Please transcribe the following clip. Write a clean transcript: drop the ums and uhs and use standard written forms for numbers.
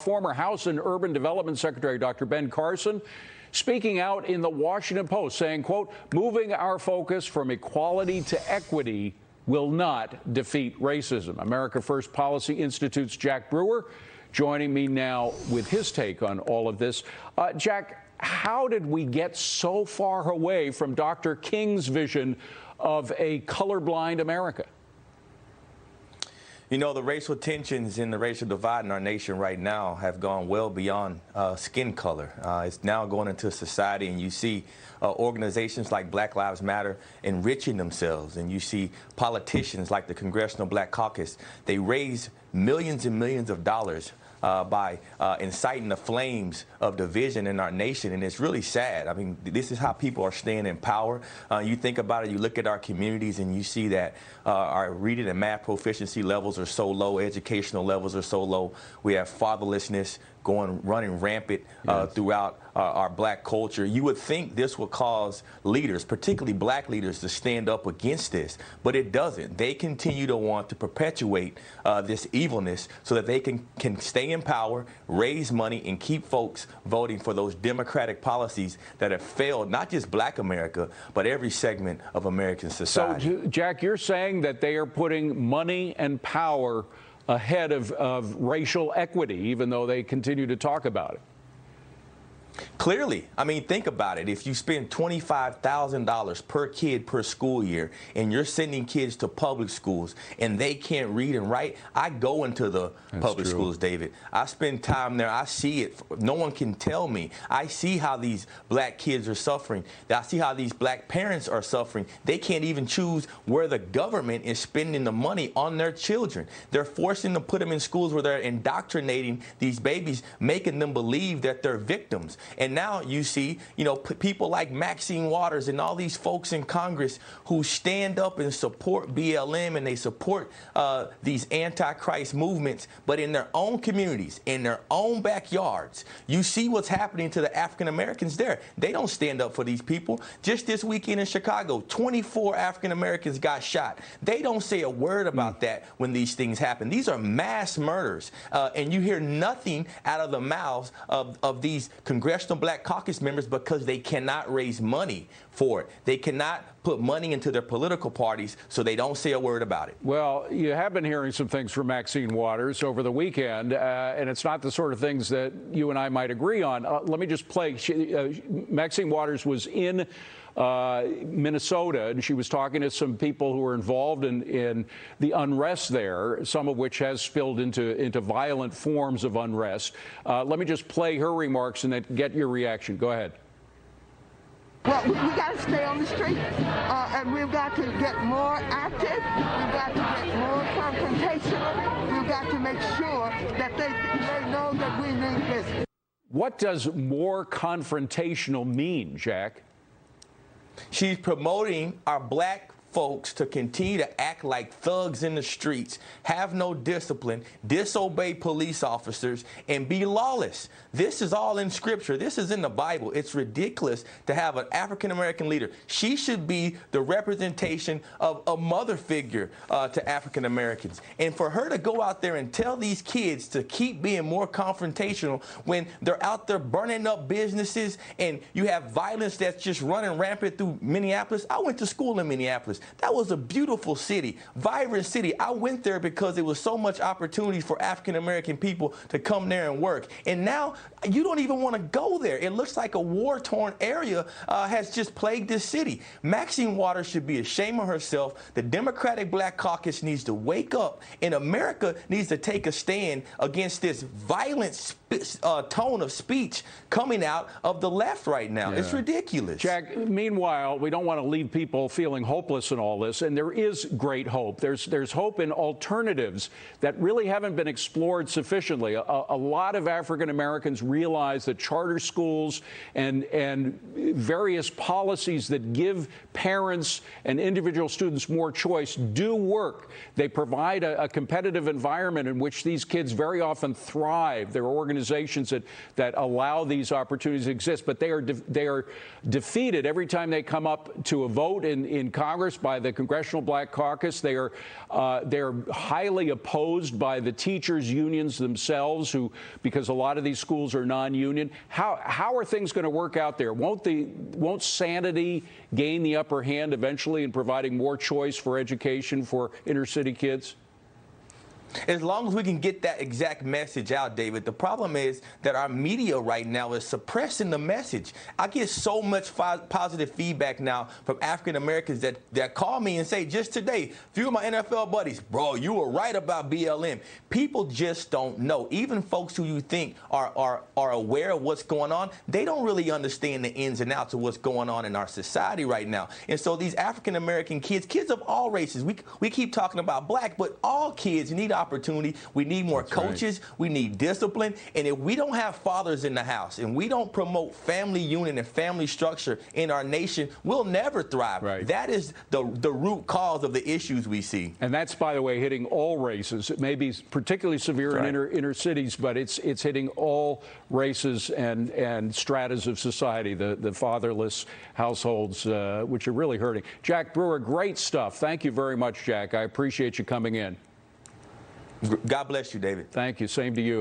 Former House and Urban Development Secretary Dr. Ben Carson speaking out in the Washington Post saying, quote, moving our focus from equality to equity will not defeat racism. America First Policy Institute's Jack Brewer joining me now with his take on all of this. Jack, how did we get so far away from Dr. King's vision of a colorblind America? You know, the racial tensions and the racial divide in our nation right now have gone well beyond skin color. It's now going into society, and you see organizations like Black Lives Matter enriching themselves, and you see politicians like the Congressional Black Caucus. They raise millions and millions of dollars by inciting the flames of division in our nation, and it's really sad. I mean, this is how people are staying in power. You think about it, you look at our communities, and you see that our reading and math proficiency levels are so low, educational levels are so low. We have fatherlessness running rampant throughout our black culture. You would think this would cause leaders, particularly black leaders, to stand up against this, but it doesn't. They continue to want to perpetuate this evilness so that they can stay in power, raise money, and keep folks voting for those democratic policies that have failed not just black America, but every segment of American society. So, Jack, you're saying that they are putting money and power ahead of racial equity, even though they continue to talk about it. Clearly. I mean, think about it. If you spend $25,000 per kid per school year and you're sending kids to public schools and they can't read and write, I go into the public schools, David. I spend time there. I see it. No one can tell me. I see how these black kids are suffering. I see how these black parents are suffering. They can't even choose where the government is spending the money on their children. They're forcing them to put them in schools where they're indoctrinating these babies, making them believe that they're victims. And now you see, you know, people like Maxine Waters and all these folks in Congress who stand up and support BLM and they support these anti-Christ movements, but in their own communities, in their own backyards, you see what's happening to the African Americans there. They don't stand up for these people. Just this weekend in Chicago, 24 African Americans got shot. They don't say a word about that when these things happen. These are mass murders, and you hear nothing out of the mouths of these Congressional Black Caucus members because they cannot raise money for it. They cannot put money into their political parties, so they don't say a word about it. Well, you have been hearing some things from Maxine Waters over the weekend, and it's not the sort of things that you and I might agree on. Let me just play. Maxine Waters was in Minnesota, and she was talking to some people who were involved in the unrest there, some of which has spilled into violent forms of unrest. Let me just play her remarks and then get your reaction. Go ahead. Well, we got to stay on the streets, and we've got to get more active. We've got to get more confrontational. We've got to make sure that they know that we mean business. What does more confrontational mean, Jack? She's promoting our black folks to continue to act like thugs in the streets, have no discipline, disobey police officers, and be lawless. This is all in Scripture. This is in the Bible. It's ridiculous to have an African-American leader. She should be the representation of a mother figure to African-Americans. And for her to go out there and tell these kids to keep being more confrontational when they're out there burning up businesses and you have violence that's just running rampant through Minneapolis. I went to school in Minneapolis. That was a beautiful city, vibrant city. I went there because there was so much opportunity for African-American people to come there and work. And now you don't even want to go there. It looks like a war-torn area has just plagued this city. Maxine Waters should be ashamed of herself. The Democratic Black Caucus needs to wake up, and America needs to take a stand against this violent tone of speech coming out of the left right now. Yeah. It's ridiculous. Jack, meanwhile, we don't want to leave people feeling hopeless in all this, and there is great hope. There's hope in alternatives that really haven't been explored sufficiently. A lot of African Americans realize that charter schools and various policies that give parents and individual students more choice do work. They provide a competitive environment in which these kids very often thrive. There are organizations that allow these opportunities to exist, but they are defeated every time they come up to a vote in Congress by the Congressional Black Caucus. They're highly opposed by the teachers' unions themselves, because a lot of these schools are non-union. How are things going to work out there? Won't sanity gain the upper hand eventually in providing more choice for education for inner-city kids? As long as we can get that exact message out, David. The problem is that our media right now is suppressing the message. I get so much positive feedback now from African Americans that call me and say, just today, a few of my NFL buddies, bro, you were right about BLM. People just don't know. Even folks who you think are aware of what's going on, they don't really understand the ins and outs of what's going on in our society right now. And so these African American kids of all races, we keep talking about black, but all kids need opportunity. We need more coaches. Right. We need discipline. And if we don't have fathers in the house and we don't promote family union and family structure in our nation, we'll never thrive. Right. That is the root cause of the issues we see. And that's, by the way, hitting all races. It may be particularly severe in inner cities, but it's hitting all races and stratas of society, the fatherless households, which are really hurting. Jack Brewer, great stuff. Thank you very much, Jack. I appreciate you coming in. God bless you, David. Thank you. Same to you.